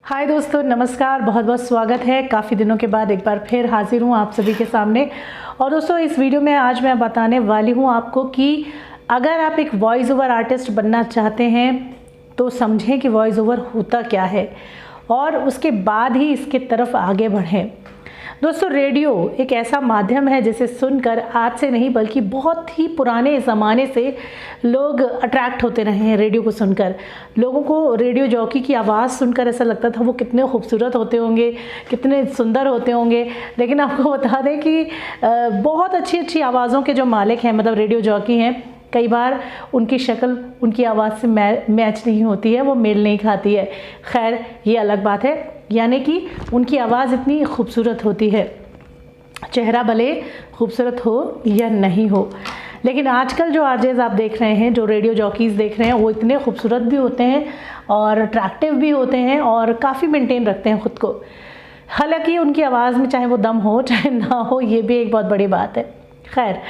हाय दोस्तों, नमस्कार। बहुत बहुत स्वागत है। काफ़ी दिनों के बाद एक बार फिर हाजिर हूँ आप सभी के सामने। और दोस्तों, इस वीडियो में आज मैं बताने वाली हूँ आपको कि अगर आप एक वॉइस ओवर आर्टिस्ट बनना चाहते हैं तो समझें कि वॉइस ओवर होता क्या है और उसके बाद ही इसके तरफ आगे बढ़ें। दोस्तों, रेडियो एक ऐसा माध्यम है जिसे सुनकर आज से नहीं बल्कि बहुत ही पुराने ज़माने से लोग अट्रैक्ट होते रहे हैं। रेडियो को सुनकर लोगों को रेडियो जॉकी की आवाज़ सुनकर ऐसा लगता था वो कितने खूबसूरत होते होंगे, कितने सुंदर होते होंगे। लेकिन आपको बता दें कि बहुत अच्छी अच्छी आवाज़ों के जो मालिक हैं, मतलब रेडियो जॉकी हैं, कई बार उनकी शक्ल उनकी आवाज़ से मैच नहीं होती है, वो मेल नहीं खाती है। खैर, ये अलग बात है। यानी कि उनकी आवाज़ इतनी खूबसूरत होती है, चेहरा भले खूबसूरत हो या नहीं हो। लेकिन आजकल जो आरजेज़ आप देख रहे हैं, जो रेडियो जॉकीज़ देख रहे हैं, वो इतने खूबसूरत भी होते हैं और अट्रैक्टिव भी होते हैं और काफ़ी मेंटेन रखते हैं ख़ुद को। हालांकि उनकी आवाज़ में चाहे वो दम हो चाहे ना हो, ये भी एक बहुत बड़ी बात है। खैर,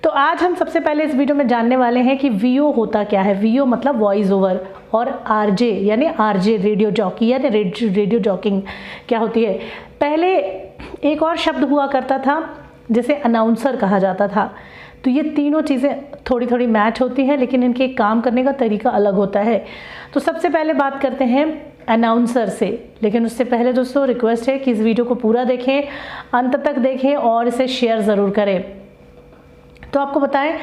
तो आज हम सबसे पहले इस वीडियो में जानने वाले हैं कि वीओ होता क्या है। वीओ मतलब वॉइस ओवर, और आरजे यानी आरजे रेडियो जॉकी यानी रेडियो जॉकिंग क्या होती है। पहले एक और शब्द हुआ करता था जिसे अनाउंसर कहा जाता था। तो ये तीनों चीज़ें थोड़ी थोड़ी मैच होती हैं, लेकिन इनके काम करने का तरीका अलग होता है। तो सबसे पहले बात करते हैं अनाउंसर से। लेकिन उससे पहले दोस्तों, रिक्वेस्ट है कि इस वीडियो को पूरा देखें, अंत तक देखें और इसे शेयर ज़रूर करें। तो आपको बताएं,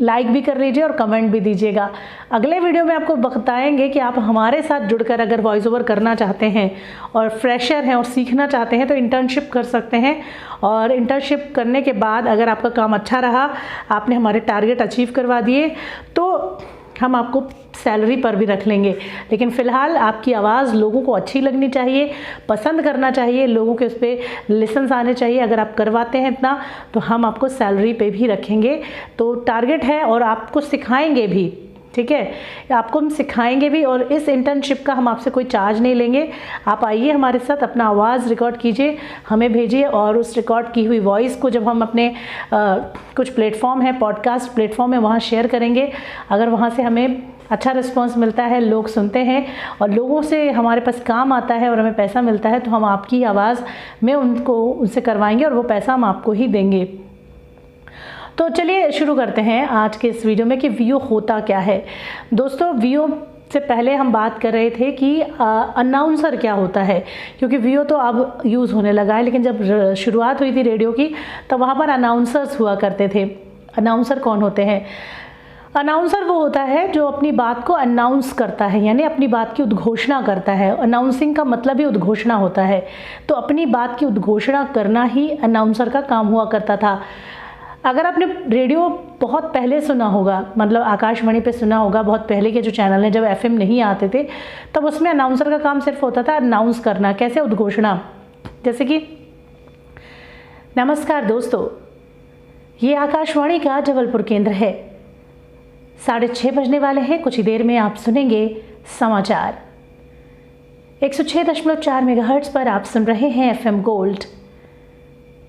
लाइक भी कर लीजिए और कमेंट भी दीजिएगा। अगले वीडियो में आपको बताएंगे कि आप हमारे साथ जुड़कर अगर वॉइस ओवर करना चाहते हैं और फ्रेशर हैं और सीखना चाहते हैं तो इंटर्नशिप कर सकते हैं। और इंटर्नशिप करने के बाद अगर आपका काम अच्छा रहा, आपने हमारे टारगेट अचीव करवा दिए, तो हम आपको सैलरी पर भी रख लेंगे। लेकिन फ़िलहाल आपकी आवाज़ लोगों को अच्छी लगनी चाहिए, पसंद करना चाहिए, लोगों के उस पर लिसन्स आने चाहिए। अगर आप करवाते हैं इतना, तो हम आपको सैलरी पे भी रखेंगे। तो टारगेट है, और आपको सिखाएंगे भी, ठीक है। आपको हम सिखाएंगे भी, और इस इंटर्नशिप का हम आपसे कोई चार्ज नहीं लेंगे। आप आइए हमारे साथ, अपना आवाज़ रिकॉर्ड कीजिए, हमें भेजिए, और उस रिकॉर्ड की हुई वॉइस को जब हम अपने कुछ प्लेटफॉर्म है, पॉडकास्ट प्लेटफॉर्म है, वहाँ शेयर करेंगे। अगर वहाँ से हमें अच्छा रिस्पांस मिलता है, लोग सुनते हैं और लोगों से हमारे पास काम आता है और हमें पैसा मिलता है, तो हम आपकी आवाज़ में उनसे करवाएंगे और वो पैसा हम आपको ही देंगे। तो चलिए शुरू करते हैं आज के इस वीडियो में कि वीओ होता क्या है। दोस्तों, वीओ से पहले हम बात कर रहे थे कि अनाउंसर क्या होता है, क्योंकि वीओ तो अब यूज़ होने लगा है, लेकिन जब शुरुआत हुई थी रेडियो की, तो वहाँ पर अनाउंसर्स हुआ करते थे। अनाउंसर कौन होते हैं? अनाउंसर वो होता है जो अपनी बात को अनाउंस करता है, यानी अपनी बात की उद्घोषणा करता है। अनाउंसिंग का मतलब ही उद्घोषणा होता है। तो अपनी बात की उद्घोषणा करना ही अनाउंसर का काम हुआ करता था। अगर आपने रेडियो बहुत पहले सुना होगा, मतलब आकाशवाणी पे सुना होगा, बहुत पहले के जो चैनल हैं, जब एफएम नहीं आते थे, तब उसमें अनाउंसर का काम सिर्फ होता था अनाउंस करना। कैसे? उद्घोषणा। जैसे कि, नमस्कार दोस्तों, ये आकाशवाणी का जबलपुर केंद्र है, 6:30 बजने वाले हैं, कुछ ही देर में आप सुनेंगे समाचार। 106.4 मेगाहर्ट्ज पर आप सुन रहे हैं एफएम गोल्ड।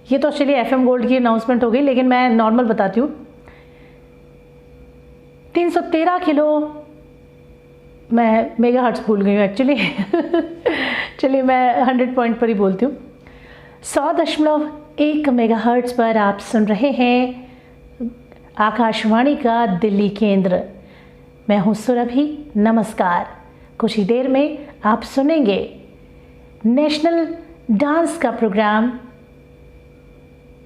ये तो चलिए एफएम गोल्ड की अनाउंसमेंट हो गई, लेकिन मैं नॉर्मल बताती हूँ। 313 किलो, मैं मेगाहर्ट्ज भूल गई हूँ एक्चुअली चलिए मैं 100 पॉइंट पर ही बोलती हूँ। 100.1 मेगाहर्ट्ज पर आप सुन रहे हैं आकाशवाणी का दिल्ली केंद्र। मैं हूँ सुरभि। नमस्कार। कुछ ही देर में आप सुनेंगे नेशनल डांस का प्रोग्राम।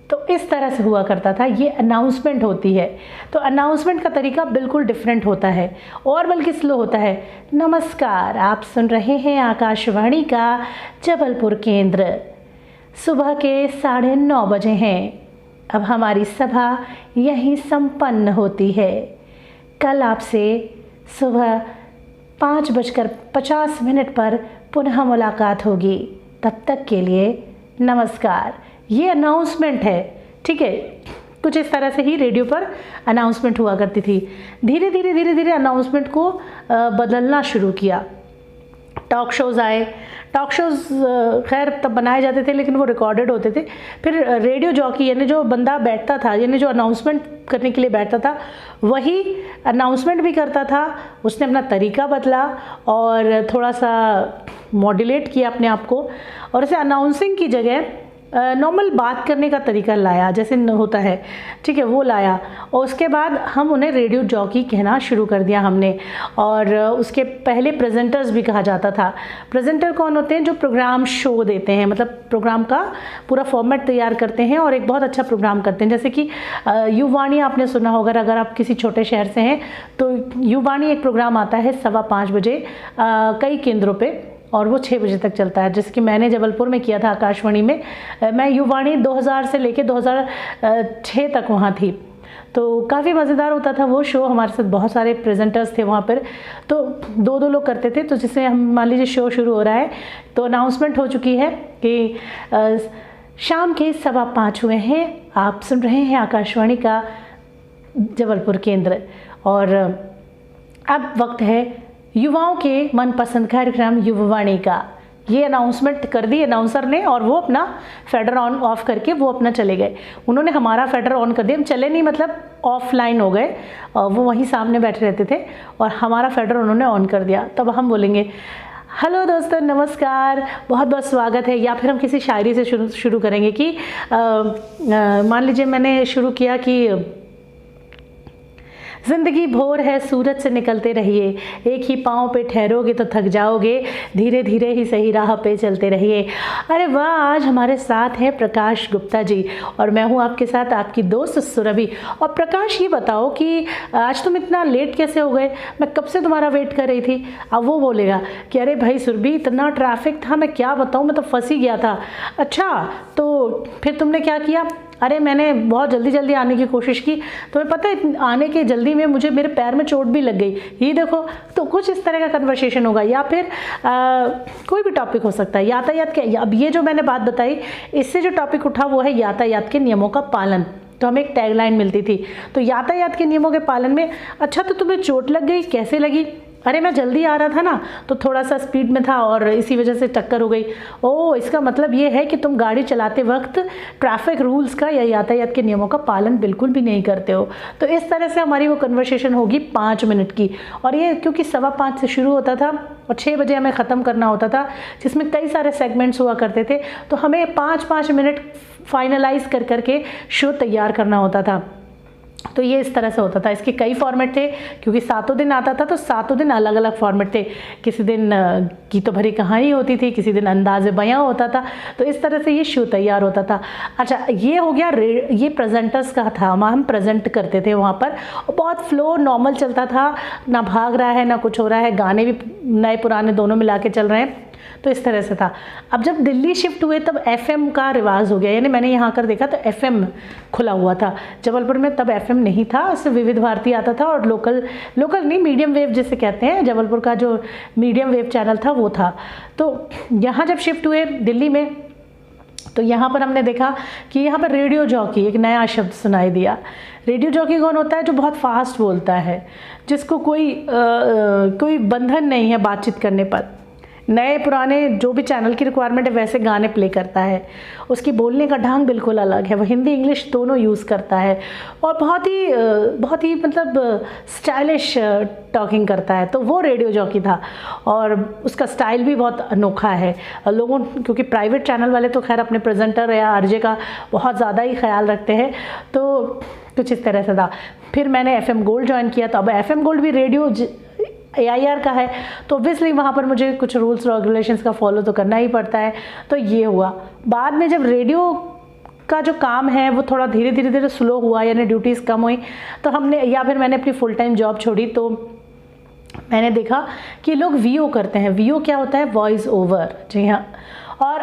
तो इस तरह से हुआ करता था, ये अनाउंसमेंट होती है। तो अनाउंसमेंट का तरीका बिल्कुल डिफरेंट होता है, और बल्कि स्लो होता है। नमस्कार, आप सुन रहे हैं आकाशवाणी का जबलपुर केंद्र। सुबह के 9:30 बजे हैं। अब हमारी सभा यहीं संपन्न होती है। कल आपसे सुबह 5:50 पर पुनः मुलाकात होगी। तब तक के लिए नमस्कार। ये अनाउंसमेंट है, ठीक है। कुछ इस तरह से ही रेडियो पर अनाउंसमेंट हुआ करती थी। धीरे धीरे अनाउंसमेंट को बदलना शुरू किया। टॉक शोज़ आए। टॉक शोज़ खैर तब बनाए जाते थे लेकिन वो रिकॉर्डेड होते थे। फिर रेडियो जॉकी यानी जो बंदा बैठता था, यानी जो अनाउंसमेंट करने के लिए बैठता था, वही अनाउंसमेंट भी करता था। उसने अपना तरीका बदला और थोड़ा सा मॉड्यूलेट किया अपने आप को, और इसे अनाउंसिंग की जगह नॉर्मल बात करने का तरीका लाया, जैसे होता है, ठीक है, वो लाया। और उसके बाद हम उन्हें रेडियो जॉकी कहना शुरू कर दिया हमने। और उसके पहले प्रेजेंटर्स भी कहा जाता था। प्रेजेंटर कौन होते हैं? जो प्रोग्राम शो देते हैं, मतलब प्रोग्राम का पूरा फॉर्मेट तैयार करते हैं और एक बहुत अच्छा प्रोग्राम करते हैं। जैसे कि युवाणी आपने सुना होगा, अगर आप किसी छोटे शहर से हैं तो युवाणी एक प्रोग्राम आता है 5:15 बजे कई केंद्रों पर, और वो 6 बजे तक चलता है, जिसकी मैंने जबलपुर में किया था आकाशवाणी में। मैं युवाणी 2000 से लेके 2006 तक वहाँ थी, तो काफ़ी मज़ेदार होता था वो शो। हमारे साथ बहुत सारे प्रेजेंटर्स थे वहाँ पर, तो 2-2 लोग करते थे। तो जिससे हम मान लीजिए शो शुरू हो रहा है तो अनाउंसमेंट हो चुकी है कि शाम के 5:15 हुए हैं, आप सुन रहे हैं आकाशवाणी का जबलपुर केंद्र, और अब वक्त है युवाओं के मनपसंद कार्यक्रम युवावाणी का। ये अनाउंसमेंट कर दी अनाउंसर ने, और वो अपना फेडर ऑन ऑफ करके वो अपना चले गए। उन्होंने हमारा फेडर ऑन कर दिया, हम चले नहीं, मतलब ऑफलाइन हो गए, और वो वहीं सामने बैठे रहते थे और हमारा फेडर उन्होंने ऑन कर दिया। तब हम बोलेंगे हेलो दोस्तों, नमस्कार, बहुत बहुत स्वागत है। या फिर हम किसी शायरी से शुरू करेंगे कि मान लीजिए मैंने शुरू किया कि ज़िंदगी भोर है, सूरज से निकलते रहिए, एक ही पाँव पे ठहरोगे तो थक जाओगे, धीरे धीरे ही सही राह पे चलते रहिए। अरे वाह, आज हमारे साथ हैं प्रकाश गुप्ता जी, और मैं हूँ आपके साथ आपकी दोस्त सुरभि। और प्रकाश, ये बताओ कि आज तुम इतना लेट कैसे हो गए? मैं कब से तुम्हारा वेट कर रही थी। अब वो बोलेगा कि अरे भाई सुरभि, इतना ट्रैफिक था, मैं क्या बताऊँ, मैं तो फंस ही गया था। अच्छा, तो फिर तुमने क्या किया? अरे मैंने बहुत जल्दी जल्दी आने की कोशिश की, तुम्हें पता है आने के जल्दी में मुझे मेरे पैर में चोट भी लग गई, ये देखो। तो कुछ इस तरह का कन्वर्सेशन होगा, या फिर कोई भी टॉपिक हो सकता है। यातायात के, अब ये जो मैंने बात बताई, इससे जो टॉपिक उठा वो है यातायात के नियमों का पालन। तो हमें एक टैगलाइन मिलती थी, तो यातायात के नियमों के पालन में, अच्छा तो तुम्हें चोट लग गई, कैसे लगी? अरे मैं जल्दी आ रहा था ना, तो थोड़ा सा स्पीड में था और इसी वजह से टक्कर हो गई। ओह, इसका मतलब ये है कि तुम गाड़ी चलाते वक्त ट्रैफिक रूल्स का या यातायात के नियमों का पालन बिल्कुल भी नहीं करते हो। तो इस तरह से हमारी वो कन्वर्सेशन होगी 5 मिनट की, और ये क्योंकि 5:15 से शुरू होता था और 6 बजे हमें ख़त्म करना होता था, जिसमें कई सारे सेगमेंट्स हुआ करते थे, तो हमें 5-5 मिनट फाइनलाइज कर करके शो तैयार करना होता था। तो ये इस तरह से होता था। इसके कई फॉर्मेट थे, क्योंकि 7 दिन आता था तो 7 दिन अलग अलग फॉर्मेट थे। किसी दिन गीतों भरी कहानी होती थी, किसी दिन अंदाज़े बयां होता था, तो इस तरह से ये शो तैयार होता था। अच्छा, ये हो गया, ये प्रेजेंटर्स का था, हम प्रेजेंट करते थे वहाँ पर, और बहुत फ्लो नॉर्मल चलता था, ना भाग रहा है ना कुछ हो रहा है, गाने भी नए पुराने दोनों मिला के चल रहे हैं, तो इस तरह से था। अब जब दिल्ली शिफ्ट हुए तब एफएम का रिवाज हो गया, यानी मैंने यहाँ कर देखा तो एफएम खुला हुआ था जबलपुर में। तब एफएम नहीं था, सिर्फ विविध भारती आता था, और लोकल नहीं, मीडियम वेव जिसे कहते हैं, जबलपुर का जो मीडियम वेव चैनल था वो था। तो यहाँ जब शिफ्ट हुए दिल्ली में, तो यहाँ पर हमने देखा कि यहाँ पर रेडियो जॉकी, एक नया शब्द सुनाई दिया। रेडियो जॉकी कौन होता है? जो बहुत फास्ट बोलता है, जिसको कोई बंधन नहीं है बातचीत करने पर। नए पुराने जो भी चैनल की रिक्वायरमेंट है वैसे गाने प्ले करता है। उसकी बोलने का ढंग बिल्कुल अलग है, वो हिंदी इंग्लिश दोनों यूज़ करता है, और बहुत ही मतलब स्टाइलिश टॉकिंग करता है। तो वो रेडियो जॉकी था, और उसका स्टाइल भी बहुत अनोखा है। लोगों, क्योंकि प्राइवेट चैनल वाले तो खैर अपने प्रेजेंटर या आरजे का बहुत ज़्यादा ही ख्याल रखते हैं, तो कुछ इस तरह से था। फिर मैंने एफएम गोल्ड ज्वाइन किया, तो अब एफएम गोल्ड भी रेडियो AIR का है, तो ऑब्वियसली वहाँ पर मुझे कुछ रूल्स रेगुलेशंस का फॉलो तो करना ही पड़ता है। तो ये हुआ। बाद में जब रेडियो का जो काम है वो थोड़ा धीरे धीरे स्लो हुआ, यानी ड्यूटीज़ कम हुई, तो फिर मैंने अपनी फुल टाइम जॉब छोड़ी, तो मैंने देखा कि लोग VO करते हैं। VO क्या होता है? Voice over. जी हाँ। और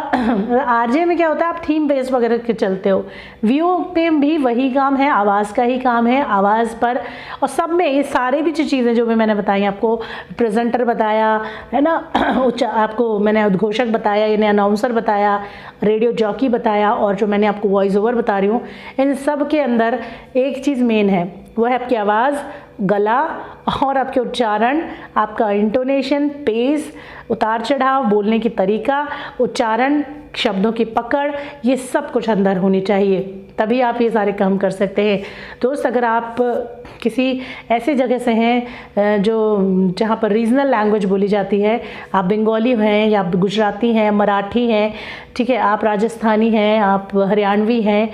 आरजे में क्या होता है? आप थीम बेस वगैरह के चलते हो। VO पे भी वही काम है, आवाज़ का ही काम है, आवाज़ पर, और सब में ये सारे भी चीज़ें जो भी मैंने बताई आपको, प्रेजेंटर बताया है ना, आपको मैंने उद्घोषक बताया, यानी अनाउंसर बताया, रेडियो जॉकी बताया, और जो मैंने आपको वॉइस ओवर बता रही हूँ, इन सब के अंदर एक चीज़ मेन है, वो है आपकी आवाज़, गला और आपके उच्चारण, आपका इंटोनेशन, पेस, उतार चढ़ाव, बोलने की तरीका, उच्चारण, शब्दों की पकड़, ये सब कुछ अंदर होनी चाहिए, तभी आप ये सारे काम कर सकते हैं। दोस्त, अगर आप किसी ऐसी जगह से हैं जहाँ पर रीजनल लैंग्वेज बोली जाती है, आप बंगाली हैं या आप गुजराती हैं, मराठी हैं, ठीक है, आप राजस्थानी हैं, आप हरियाणवी हैं,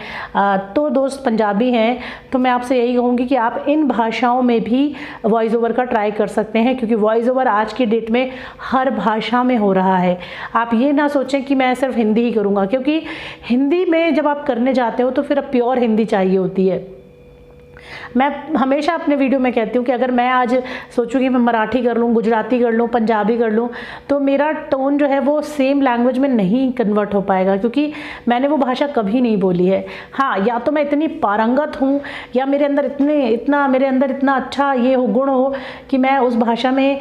तो दोस्त पंजाबी हैं, तो मैं आपसे यही कहूँगी कि आप इन भाषाओं में भी वॉइस ओवर का ट्राई कर सकते हैं, क्योंकि वॉइस ओवर आज की डेट में हर भाषा में हो रहा है। आप ये ना सोचें कि मैं सिर्फ हिंदी ही करूँगा, क्योंकि हिंदी में जब आप करने जाते हो तो फिर प्योर हिंदी चाहिए होती है। मैं हमेशा अपने वीडियो में कहती हूँ कि अगर मैं आज सोचूं कि मैं मराठी कर लूँ, गुजराती कर लूँ, पंजाबी कर लूँ, तो मेरा टोन जो है वो सेम लैंग्वेज में नहीं कन्वर्ट हो पाएगा, क्योंकि मैंने वो भाषा कभी नहीं बोली है। हाँ, या तो मैं इतनी पारंगत हूँ या मेरे अंदर इतना अच्छा ये हो, गुण हो कि मैं उस भाषा में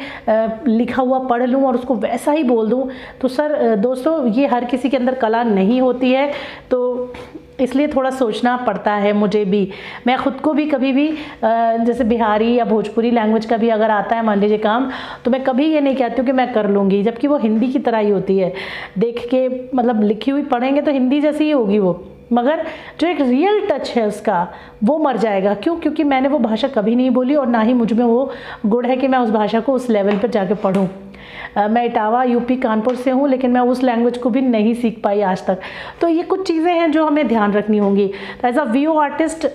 लिखा हुआ पढ़ लूँ और उसको वैसा ही बोल दूँ। तो सर दोस्तों, ये हर किसी के अंदर कला नहीं होती है, तो इसलिए थोड़ा सोचना पड़ता है मुझे भी। मैं ख़ुद को भी कभी भी जैसे बिहारी या भोजपुरी लैंग्वेज का भी अगर आता है मान लीजिए काम, तो मैं कभी ये नहीं कहती हूँ कि मैं कर लूँगी, जबकि वो हिंदी की तरह ही होती है। देख के मतलब लिखी हुई पढ़ेंगे तो हिंदी जैसी ही होगी वो, मगर जो एक रियल टच है उसका वो मर जाएगा। क्यों? क्योंकि मैंने वो भाषा कभी नहीं बोली और ना ही मुझ में वो गुण है कि मैं उस भाषा को उस लेवल पर जाके पढूं। मैं इटावा यूपी कानपुर से हूँ, लेकिन मैं उस लैंग्वेज को भी नहीं सीख पाई आज तक। तो ये कुछ चीज़ें हैं जो हमें ध्यान रखनी होंगी। एज अ वीओ आर्टिस्ट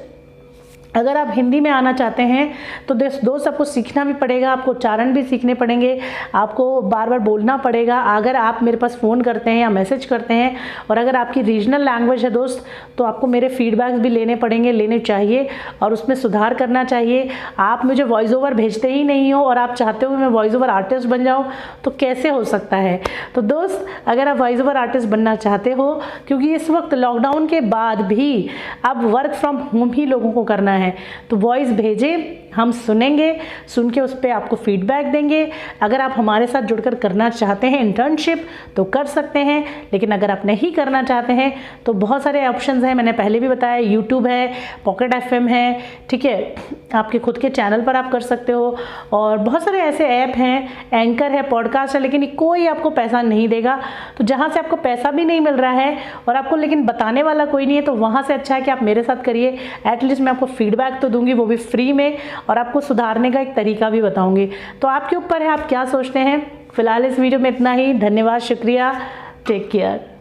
अगर आप हिंदी में आना चाहते हैं तो दोस्त आपको सीखना भी पड़ेगा, आपको उच्चारण भी सीखने पड़ेंगे, आपको बार बार बोलना पड़ेगा। अगर आप मेरे पास फ़ोन करते हैं या मैसेज करते हैं और अगर आपकी रीजनल लैंग्वेज है दोस्त, तो आपको मेरे फीडबैक्स भी लेने चाहिए और उसमें सुधार करना चाहिए। आप मुझे वॉइस ओवर भेजते ही नहीं हो और आप चाहते हो कि मैं वॉइस ओवर आर्टिस्ट बन जाऊँ, तो कैसे हो सकता है? तो दोस्त, अगर आप वॉइस ओवर आर्टिस्ट बनना चाहते हो, क्योंकि इस वक्त लॉकडाउन के बाद भी अब वर्क फ्रॉम होम ही लोगों को करना है, तो वॉइस भेजें, हम सुनेंगे, सुन के उस पर आपको फीडबैक देंगे। अगर आप हमारे साथ जुड़कर करना चाहते हैं इंटर्नशिप तो कर सकते हैं, लेकिन अगर आप नहीं करना चाहते हैं तो बहुत सारे ऑप्शंस हैं। मैंने पहले भी बताया, यूट्यूब है, पॉकेट FM है, ठीक है, आपके खुद के चैनल पर आप कर सकते हो, और बहुत सारे ऐसे ऐप हैं, एंकर है, पॉडकास्ट है, लेकिन कोई आपको पैसा नहीं देगा। तो जहाँ से आपको पैसा भी नहीं मिल रहा है और आपको लेकिन बताने वाला कोई नहीं है, तो वहाँ से अच्छा है कि आप मेरे साथ करिए। एटलीस्ट मैं आपको फीडबैक तो दूंगी, वो भी फ्री में, और आपको सुधारने का एक तरीका भी बताऊंगी। तो आपके ऊपर है, आप क्या सोचते हैं। फिलहाल इस वीडियो में इतना ही। धन्यवाद, शुक्रिया, टेक केयर।